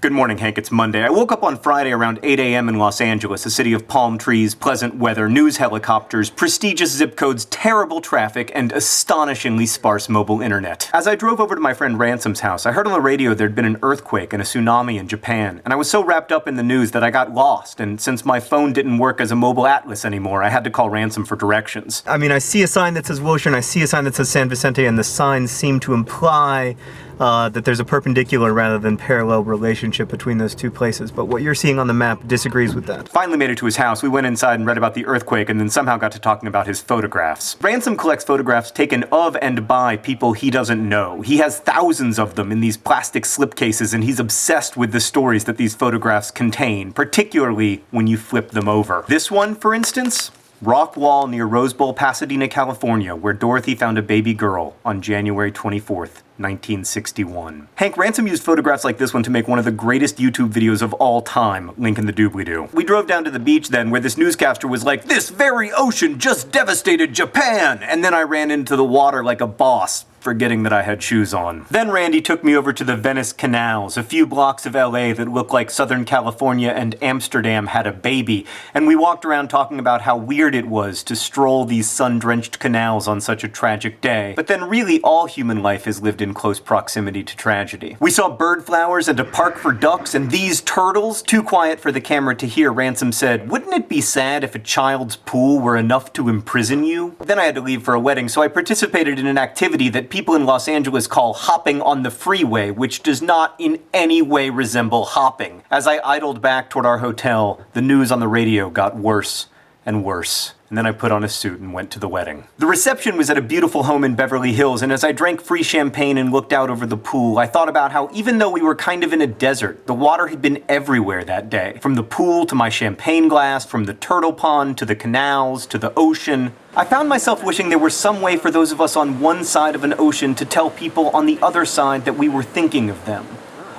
Good morning, Hank. It's Monday. I woke up on Friday around 8 a.m. in Los Angeles, a city of palm trees, pleasant weather, news helicopters, prestigious zip codes, terrible traffic, and astonishingly sparse mobile internet. As I drove over to my friend Ransom's house, I heard on the radio there'd been an earthquake and a tsunami in Japan, and I was so wrapped up in the news that I got lost, and since my phone didn't work as a mobile atlas anymore, I had to call Ransom for directions. I mean, I see a sign that says Wilshire, and I see a sign that says San Vicente, and the signs seem to imply that there's a perpendicular rather than parallel relationship between those two places, but what you're seeing on the map disagrees with that. Finally made it to his house. We went inside and read about the earthquake and then somehow got to talking about his photographs. Ransom collects photographs taken of and by people he doesn't know. He has thousands of them in these plastic slipcases, and he's obsessed with the stories that these photographs contain, particularly when you flip them over. This one, for instance? Rock wall near Rose Bowl, Pasadena, California, where Dorothy found a baby girl on January 24th, 1961. Hank, Ransom used photographs like this one to make one of the greatest YouTube videos of all time, link in the doobly-doo. We drove down to the beach then, where this newscaster was like, "This very ocean just devastated Japan!" And then I ran into the water like a boss, forgetting that I had shoes on. Then Randy took me over to the Venice canals, a few blocks of LA that look like Southern California and Amsterdam had a baby, and we walked around talking about how weird it was to stroll these sun-drenched canals on such a tragic day. But then really all human life is lived in close proximity to tragedy. We saw bird flowers and a park for ducks, and these turtles, too quiet for the camera to hear. Ransom said, "Wouldn't it be sad if a child's pool were enough to imprison you?" Then I had to leave for a wedding, so I participated in an activity that people in Los Angeles call hopping on the freeway, which does not in any way resemble hopping. As I idled back toward our hotel, the news on the radio got worse and worse. And then I put on a suit and went to the wedding. The reception was at a beautiful home in Beverly Hills, and as I drank free champagne and looked out over the pool, I thought about how even though we were kind of in a desert, the water had been everywhere that day. From the pool to my champagne glass, from the turtle pond to the canals to the ocean. I found myself wishing there were some way for those of us on one side of an ocean to tell people on the other side that we were thinking of them.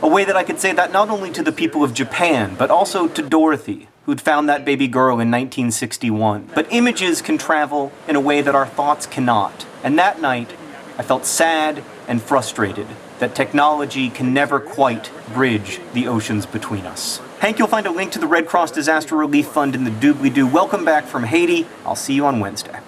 A way that I could say that not only to the people of Japan, but also to Dorothy, who'd found that baby girl in 1961. But images can travel in a way that our thoughts cannot. And that night, I felt sad and frustrated that technology can never quite bridge the oceans between us. Hank, you'll find a link to the Red Cross Disaster Relief Fund in the doobly-doo. Welcome back from Haiti. I'll see you on Wednesday.